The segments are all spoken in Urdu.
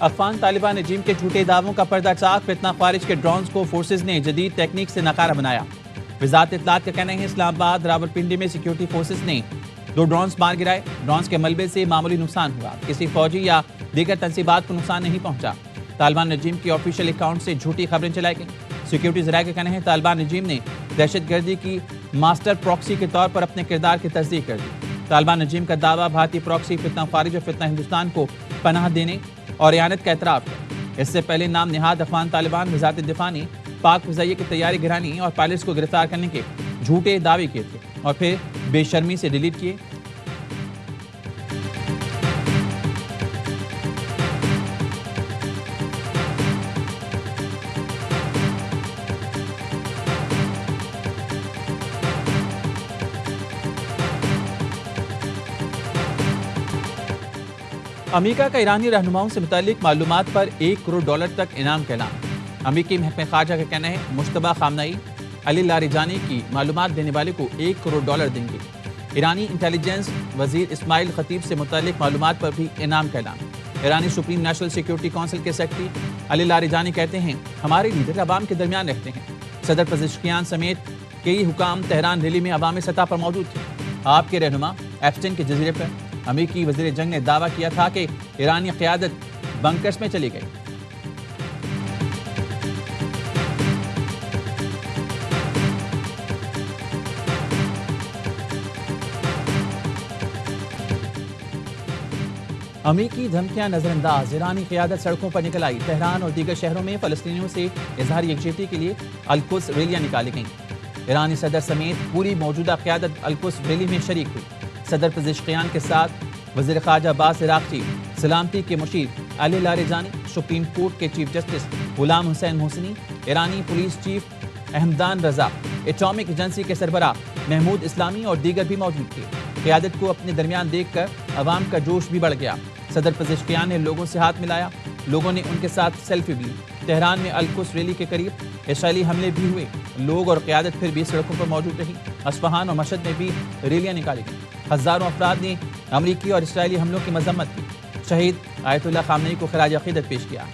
افغان طالبان رجیم کے جھوٹے دعووں کا پردہ چاک، فتنہ خارج کے ڈرونز کو فورسز نے جدید ٹیکنیک سے ناکارہ بنایا۔ وزارت اطلاعات کا کہنا ہے اسلام آباد راولپنڈی میں سیکیورٹی فورسز نے 2 ڈرونز مار گرائے۔ ڈرونز کے ملبے سے معمولی نقصان ہوا، کسی فوجی یا دیگر تنصیبات کو نقصان نہیں پہنچا۔ طالبان رجیم کی آفیشیل اکاؤنٹ سے جھوٹی خبریں چلائی گئیں۔ سیکیورٹی ذرائع کا کہنا ہے طالبان رجیم نے دہشت گردی کی ماسٹر پراکسی کے طور پر اپنے کردار کی تصدیق کر دی۔ طالبان رجیم کا دعویٰ بھارتی پراکسی فتنہ خارج اور فتنہ ہندوستان کو پناہ دینے اور اعانت کا اعتراف ہے۔ اس سے پہلے نام نہاد افغان طالبان وزارت دفاع نے پاک فضائیہ کی تیاری گرانی اور پائلٹس کو گرفتار کرنے کے جھوٹے دعوے کیے تھے اور پھر بے شرمی سے ڈیلیٹ کیے۔ امریکہ کا ایرانی رہنماؤں سے متعلق معلومات پر $1 کروڑ تک انعام کا اعلان۔ امریکی محکمہ خارجہ کا کہنا ہے مشتبہ خامنہئی علی لاریجانی کی معلومات دینے والے کو $1 کروڑ دیں گے۔ ایرانی انٹیلیجنس وزیر اسماعیل خطیب سے متعلق معلومات پر بھی انعام کا اعلان۔ ایرانی سپریم نیشنل سیکیورٹی کونسل کے سیکرٹری علی لاریجانی کہتے ہیں ہمارے لیڈر عوام کے درمیان رہتے ہیں۔ صدر پزشکیان سمیت کئی حکام تہران ریلی میں عوامی سطح پر موجود تھے۔ آپ کے رہنما ایپسٹن کے جزیرے پر امریکی وزیر جنگ نے دعویٰ کیا تھا کہ ایرانی قیادت بنکرز میں چلی گئی۔ امریکی دھمکیاں نظر انداز، ایرانی قیادت سڑکوں پر نکل آئی۔ تہران اور دیگر شہروں میں فلسطینیوں سے اظہار یکجہتی کے لیے القدس ریلیاں نکالی گئیں۔ ایرانی صدر سمیت پوری موجودہ قیادت القدس ریلی میں شریک ہوئی۔ صدر پزشکیان کے ساتھ وزیر خارجہ عباس عراقچی، سلامتی کے مشیر علی لاریجانی، سپریم کورٹ کے چیف جسٹس غلام حسین محسنی، ایرانی پولیس چیف احمدان رضا، ایٹامک ایجنسی کے سربراہ محمود اسلامی اور دیگر بھی موجود تھے۔ قیادت کو اپنے درمیان دیکھ کر عوام کا جوش بھی بڑھ گیا۔ صدر پزشکیان نے لوگوں سے ہاتھ ملایا، لوگوں نے ان کے ساتھ سیلفی بھی لی۔ تہران میں القدس ریلی کے قریب اسرائیلی حملے بھی ہوئے، لوگ اور قیادت پھر بھی سڑکوں پر موجود رہی۔ اصفہان اور مشہد میں بھی ریلیاں نکالی گئیں۔ ہزاروں افراد نے امریکی اور اسرائیلی حملوں کی مذمت کی، شہید آیت اللہ خامنہئی کو خراج عقیدت پیش کیا۔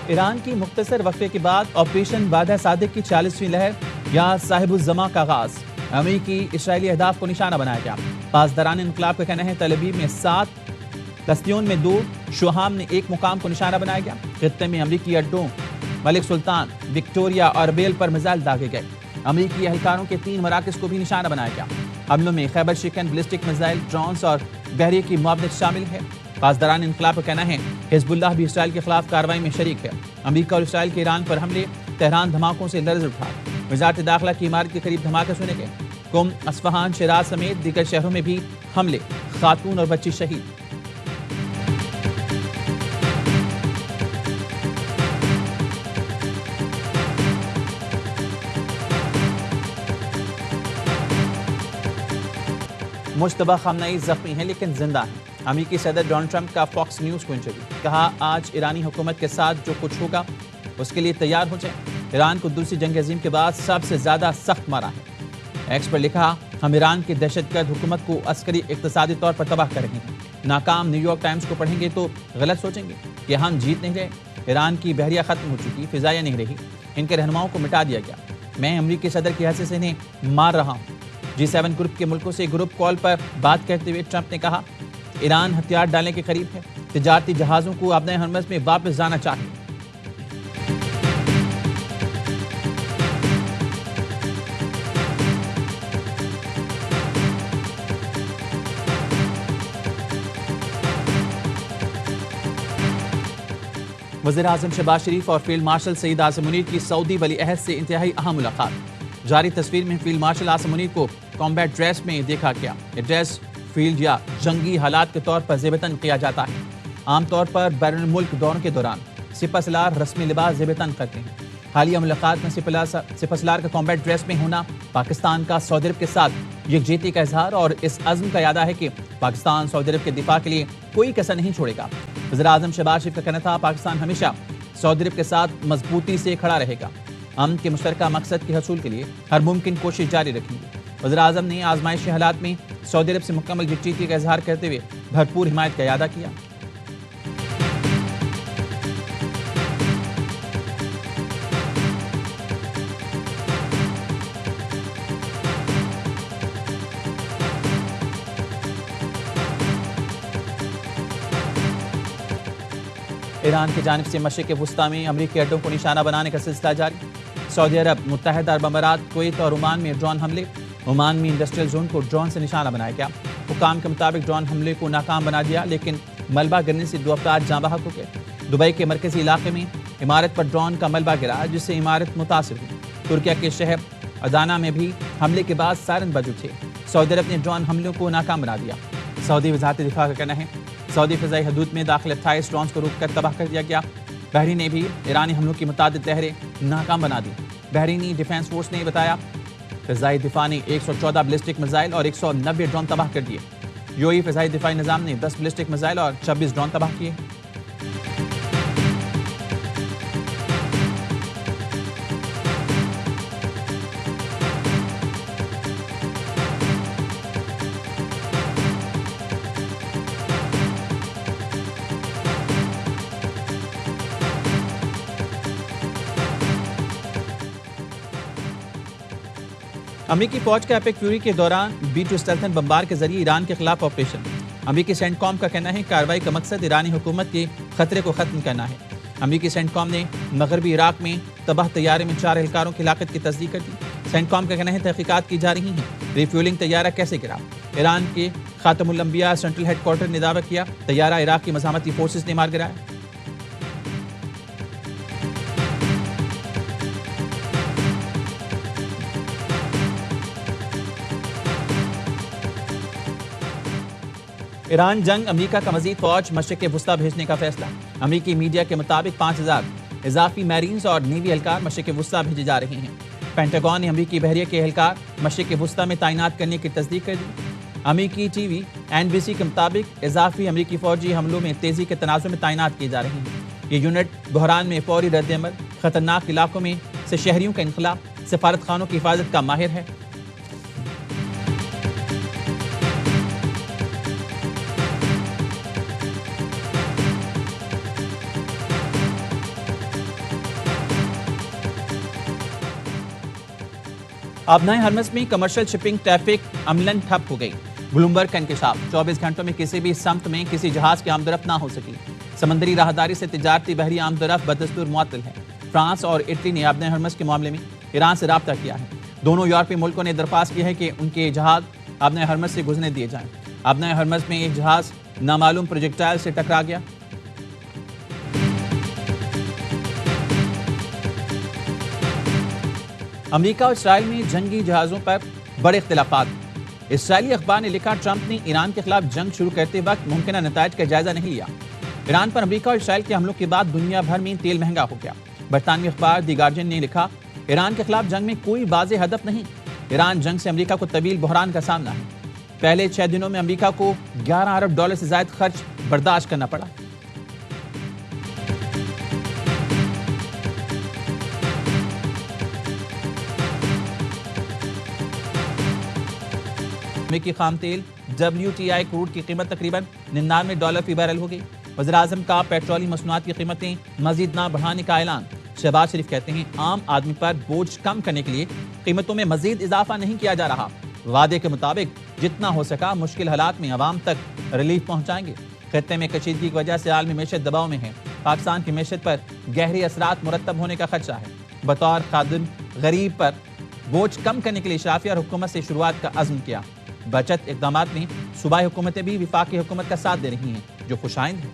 ایران کی مختصر وقفے کے بعد آپریشن وعدہ صادق کی 40ویں لہر یا صاحب الزماں کا آغاز۔ امریکی اسرائیلی اہداف کو نشانہ بنایا گیا۔ پاسداران انقلاب کا کہنا ہے تل ابیب میں 7، تستیون میں 2، شوہام نے 1 مقام کو نشانہ بنایا گیا۔ خطے میں امریکی اڈوں ملک سلطان، وکٹوریا اور بیل پر میزائل داغے گئے۔ امریکی اہلکاروں کے 3 مراکز کو بھی نشانہ بنایا گیا۔ حملوں میں خیبر شکن بلسٹک میزائل، ڈرونز اور بحریے کی معاونت شامل ہے۔ پاسداران انقلاب کا کہنا ہے حزب اللہ بھی اسرائیل کے خلاف کارروائی میں شریک ہے۔ امریکہ اور اسرائیل کے ایران پر حملے، تہران دھماکوں سے لرز اٹھا۔ وزارت داخلہ کی عمارت کے قریب دھماکے سنے گئے۔ قم، اصفہان، شیراز سمیت دیگر شہروں میں بھی حملے، خاتون اور بچی شہید۔ مشتبہ خامنہئی زخمی ہیں لیکن زندہ ہیں۔ امریکی صدر ڈونلڈ ٹرمپ کا فاکس نیوز کو انٹرویو، کہا آج ایرانی حکومت کے ساتھ جو کچھ ہوگا اس کے لیے تیار ہو جائیں۔ ایران کو دوسری جنگ عظیم کے بعد سب سے زیادہ سخت مارا ہے۔ ایکس پر لکھا ہم ایران کی دہشت گرد حکومت کو عسکری اقتصادی طور پر تباہ کر رہے ہیں۔ ناکام نیو یارک ٹائمز کو پڑھیں گے تو غلط سوچیں گے کہ ہم جیت نہیں رہے۔ ایران کی بحریہ ختم ہو چکی، فضائیہ نہیں رہی، ان کے رہنماؤں کو مٹا دیا گیا۔ میں امریکی صدر کی حیثیت سے انہیں مار رہا ہوں۔ G7 گروپ کے ملکوں سے گروپ کال پر بات کرتے ہوئے ٹرمپ نے کہا ایران ہتھیار ڈالنے کے قریب ہے، تجارتی جہازوں کو آبِ ہرمز میں واپس جانا چاہیے۔ وزیر اعظم شہباز شریف اور فیلڈ مارشل سعید عاصم منیر کی سعودی ولی عہد سے انتہائی اہم ملاقات۔ جاری تصویر میں فیلڈ مارشل عاصم منیر کو کامبیٹ ڈریس میں دیکھا گیا۔ یہ ڈریس فیلڈ یا جنگی حالات کے طور پر زیب تن کیا جاتا ہے۔ عام طور پر بیرون ملک دوروں کے دوران سپہ سالار رسمی لباس زیب تن کرتے ہیں۔ حالیہ ملاقات میں سپہ سالار کا کامبیٹ ڈریس میں ہونا پاکستان کا سعودی عرب کے ساتھ یکجہتی کا اظہار اور اس عزم کا اعادہ ہے کہ پاکستان سعودی عرب کے دفاع کے لیے کوئی کسر نہیں چھوڑے گا۔ وزیر اعظم شہباز شریف کا کہنا تھا پاکستان ہمیشہ سعودی عرب کے ساتھ مضبوطی سے کھڑا رہے گا، امن کے مشترکہ مقصد کے حصول کے لیے ہر ممکن کوشش جاری رکھیں گے۔ وزیراعظم نے آزمائشی حالات میں سعودی عرب سے مکمل یکجہتی کا اظہار کرتے ہوئے بھرپور حمایت کا اعادہ کیا۔ ایران کی جانب سے مشرق وسطی میں امریکی اڈوں کو نشانہ بنانے کا سلسلہ جاری۔ سعودی عرب، متحدہ عرب امارات، کویت اور عمان میں ڈرون حملے۔ عمان میں انڈسٹریل زون کو ڈرون سے نشانہ بنایا گیا۔ حکام کے مطابق ڈرون حملے کو ناکام بنا دیا، لیکن ملبہ گرنے سے 2 افراد جاں بحق ہو گئے۔ دبئی کے مرکزی علاقے میں عمارت پر ڈرون کا ملبہ گرا، جس سے عمارت متاثر ہوئی۔ ترکیہ کے شہر ادانا میں بھی حملے کے بعد سائرن بج اٹھے۔ سعودی عرب نے ڈرون حملوں کو ناکام بنا دیا۔ سعودی وزارت دفاع کا کہنا ہے سعودی فضائی حدود میں داخل 28 ڈرونز کو روک کر تباہ کر دیا گیا۔ بحرین نے بھی ایرانی حملوں کی متعدد لہریں ناکام بنا دی۔ بحرینی ڈیفنس فورس نے بتایا فضائی دفاع نے 114 بلسٹک میزائل اور 190 ڈرون تباہ کر دیے۔ یو اے ای فضائی دفاعی نظام نے 10 بلسٹک میزائل اور 26 ڈرون تباہ کیے۔ امریکی فوج کا ایپک فیوری کے دوران B-2 اسٹیلتھ بمبار کے ذریعے ایران کے خلاف آپریشن۔ امریکی سینٹ کام کا کہنا ہے کارروائی کا مقصد ایرانی حکومت کے خطرے کو ختم کرنا ہے۔ امریکی سینٹ کام نے مغربی عراق میں تباہ طیارے میں 4 اہلکاروں کی ہلاکت کی تصدیق کر دی۔ سینٹ کام کا کہنا ہے تحقیقات کی جا رہی ہیں ریفیولنگ طیارہ کیسے گرا۔ ایران کے خاتم الانبیاء سینٹرل ہیڈ کوارٹر نے دعویٰ کیا طیارہ عراق کی مزاحمتی فورسز نے مار گرایا۔ ایران جنگ، امریکہ کا مزید فوج مشرق وسطی بھیجنے کا فیصلہ۔ امریکی میڈیا کے مطابق 5000 اضافی میرینز اور نیوی اہلکار مشرق وسطی بھیجے جا رہے ہیں۔ پینٹاگون نے امریکی بحریہ کے اہلکار مشرق وسطی میں تعینات کرنے کی تصدیق کر دی۔ امریکی ٹی وی NBC کے مطابق اضافی امریکی فوجی حملوں میں تیزی کے تناظر میں تعینات کیے جا رہے ہیں۔ یہ یونٹ بحران میں فوری رد عمل، خطرناک علاقوں میں سے شہریوں کا انخلاء، سفارت خانوں کی حفاظت کا ماہر ہے۔ آبنائے ہرمز میں کمرشل شپنگ ٹریفک عملاً ٹھپ ہو گئی۔ بلومبرگ کا انکشاف، 24 گھنٹوں میں کسی بھی سمت میں کسی جہاز کی آمد و رفت نہ ہو سکی۔ سمندری راہداری سے تجارتی بحری آمد و رفت بدستور معطل ہے۔ فرانس اور اٹلی نے آبنائے ہرمز کے معاملے میں ایران سے رابطہ کیا ہے۔ دونوں یورپی ملکوں نے درخواست کی ہے کہ ان کے جہاز آبنائے ہرمز سے گزرنے دیے جائیں۔ آبنائے ہرمز میں ایک جہاز نامعلوم پروجیکٹائل سے ٹکرا گیا۔ امریکہ اور اسرائیل میں جنگی جہازوں پر بڑے اختلافات۔ اسرائیلی اخبار نے لکھا ٹرمپ نے ایران کے خلاف جنگ شروع کرتے وقت ممکنہ نتائج کا جائزہ نہیں لیا۔ ایران پر امریکہ اور اسرائیل کے حملوں کے بعد دنیا بھر میں تیل مہنگا ہو گیا۔ برطانوی اخبار دی گارڈین نے لکھا ایران کے خلاف جنگ میں کوئی واضح ہدف نہیں۔ ایران جنگ سے امریکہ کو طویل بحران کا سامنا ہے۔ پہلے 6 دنوں میں امریکہ کو $11 ارب سے زائد خرچ برداشت کرنا پڑا۔ امریکی خام تیل WTI کروڈ کی قیمت تقریباً $99 فی بیرل ہو گئی۔ وزیراعظم کا پیٹرولیم مصنوعات کی قیمتیں مزید نہ بڑھانے کا اعلان۔ شہباز شریف کہتے ہیں عام آدمی پر بوجھ کم کرنے کے لیے قیمتوں میں مزید اضافہ نہیں کیا جا رہا۔ وعدے کے مطابق جتنا ہو سکا مشکل حالات میں عوام تک ریلیف پہنچائیں گے۔ خطے میں کشیدگی کی وجہ سے عالمی معیشت دباؤ میں ہے۔ پاکستان کی معیشت پر گہرے اثرات مرتب ہونے کا خدشہ ہے۔ بطور خادم غریب پر بوجھ کم کرنے کے لیے اشرافیہ اور حکومت سے شروعات کا عزم کیا۔ بچت اقدامات میں صوبائی حکومتیں بھی وفاقی حکومت کا ساتھ دے رہی ہیں، جو خوش آئند ہے۔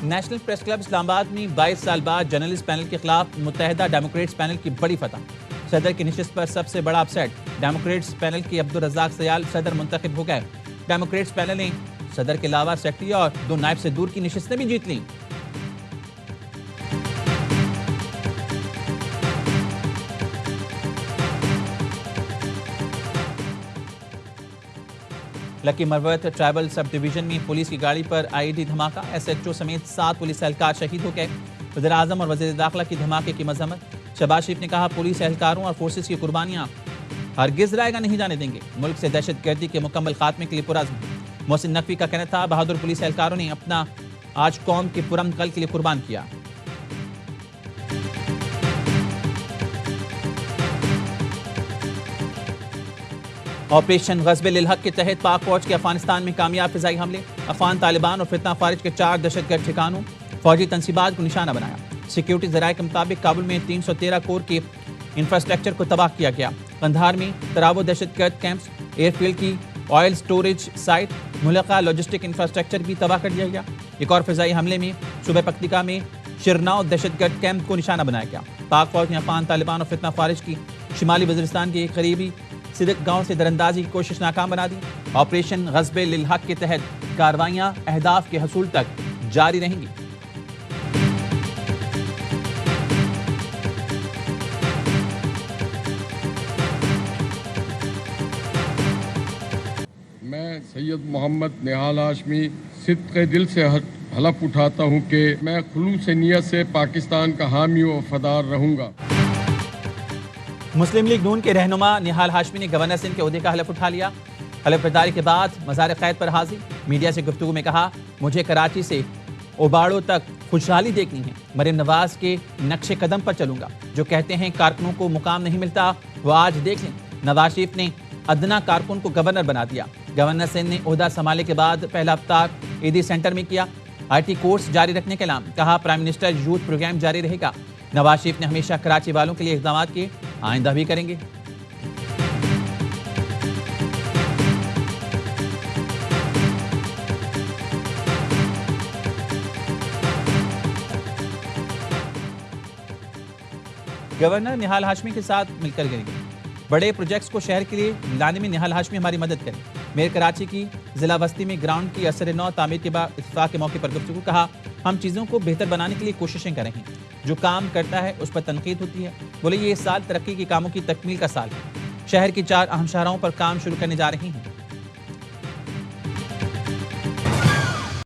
نیشنل پریس کلب اسلام آباد میں 22 سال بعد جرنلسٹ پینل کے خلاف متحدہ ڈیموکریٹس پینل کی بڑی فتح۔ صدر کی نشست پر سب سے بڑا اپسیٹ، ڈیموکریٹس پینل کے عبدالرزاق سیال صدر منتخب ہو گئے۔ ڈیموکریٹس پینل نے صدر کے علاوہ سیکرٹری اور 2 نائب سے دور کی نشستیں بھی جیت لیں۔ لکی مروت ٹرائبل سب ڈویژن میں پولیس کی گاڑی پر IED دھماکہ، SHO سمیت 7 پولیس اہلکار شہید ہو گئے۔ وزیر اعظم اور وزیر داخلہ کی دھماکے کی مذمت۔ شہباز شریف نے کہا پولیس اہلکاروں اور فورسز کی قربانیاں ہرگز رائے گاہ نہیں جانے دیں گے، ملک سے دہشت گردی کے مکمل خاتمے کے لیے پرعزم ہیں۔ محسن نقوی کا کہنا تھا بہادر پولیس اہلکاروں نے اپنا آج قوم کے پرامن کل کے لیے قربان کیا۔ آپریشن غصب للحق کے تحت پاک فوج کے افغانستان میں کامیاب فضائی حملے، افغان طالبان اور فتنہ خارج کے 4 دہشت گرد ٹھکانوں، فوجی تنصیبات کو نشانہ بنایا۔ سیکیورٹی ذرائع کے مطابق کابل میں 313 کور کے انفراسٹرکچر کو تباہ کیا گیا۔ قندھار میں تراو دہشت گرد کیمپس، ایئر فیلڈ کی آئل سٹوریج سائٹ، ملحقہ لاجسٹک انفراسٹرکچر بھی تباہ کر دیا گیا۔ ایک اور فضائی حملے میں صوبہ پکتیکا میں شرناؤ دہشت گرد کیمپ کو نشانہ بنایا گیا۔ پاک فوج نے افغان طالبان اور فتنہ خارج کی شمالی وزیرستان کے ایک قریبی صدق گاؤں سے درندازی کی کوشش ناکام بنا دی۔ آپریشن غصب للحق کے تحت کارروائیاں اہداف کے حصول تک جاری رہیں گی۔ میں سید محمد نہال ہاشمی صدق دل سے حلف اٹھاتا ہوں کہ میں خلوص نیت سے پاکستان کا حامی و وفادار رہوں گا۔ مسلم لیگ نون کے رہنما نہال ہاشمی نے گورنر سندھ کے عہدے کا حلف اٹھا لیا۔ حلف برداری کے بعد مزار قید پر حاضر، میڈیا سے گفتگو میں کہا مجھے کراچی سے اوباڑوں تک خوشحالی دیکھنی ہے، مریم نواز کے نقش قدم پر چلوں گا۔ جو کہتے ہیں کارکنوں کو مقام نہیں ملتا وہ آج دیکھ لیں۔ نواز شریف نے ادنا کارکن کو گورنر بنا دیا۔ گورنر سندھ نے عہدہ سنبھالنے کے بعد پہلا افطار عیدی سینٹر میں کیا۔ IT کورس جاری رکھنے کا اعلان، کہا پرائم منسٹر یوتھ پروگرام جاری رہے گا۔ نواز شریف نے ہمیشہ کراچی والوں کے لیے اقدامات کیے، آئندہ بھی کریں گے۔ گورنر نہال ہاشمی کے ساتھ مل کر کریں گے۔ بڑے پروجیکٹس کو شہر کے لیے لانے میں نہال ہاشمی ہماری مدد کریں۔ میئر کراچی کی ضلع وسطی میں گراؤنڈ کی اثر نو تعمیر کے بعد افتتاح کے موقع پر گفتگو، کہا ہم چیزوں کو بہتر بنانے کے لیے کوششیں کر رہے ہیں، جو کام کرتا ہے اس پر تنقید ہوتی ہے۔ بولے یہ سال ترقی کے کاموں کی تکمیل کا سال ہے، شہر کی 4 اہم شاہراہوں پر کام شروع کرنے جا رہے ہیں۔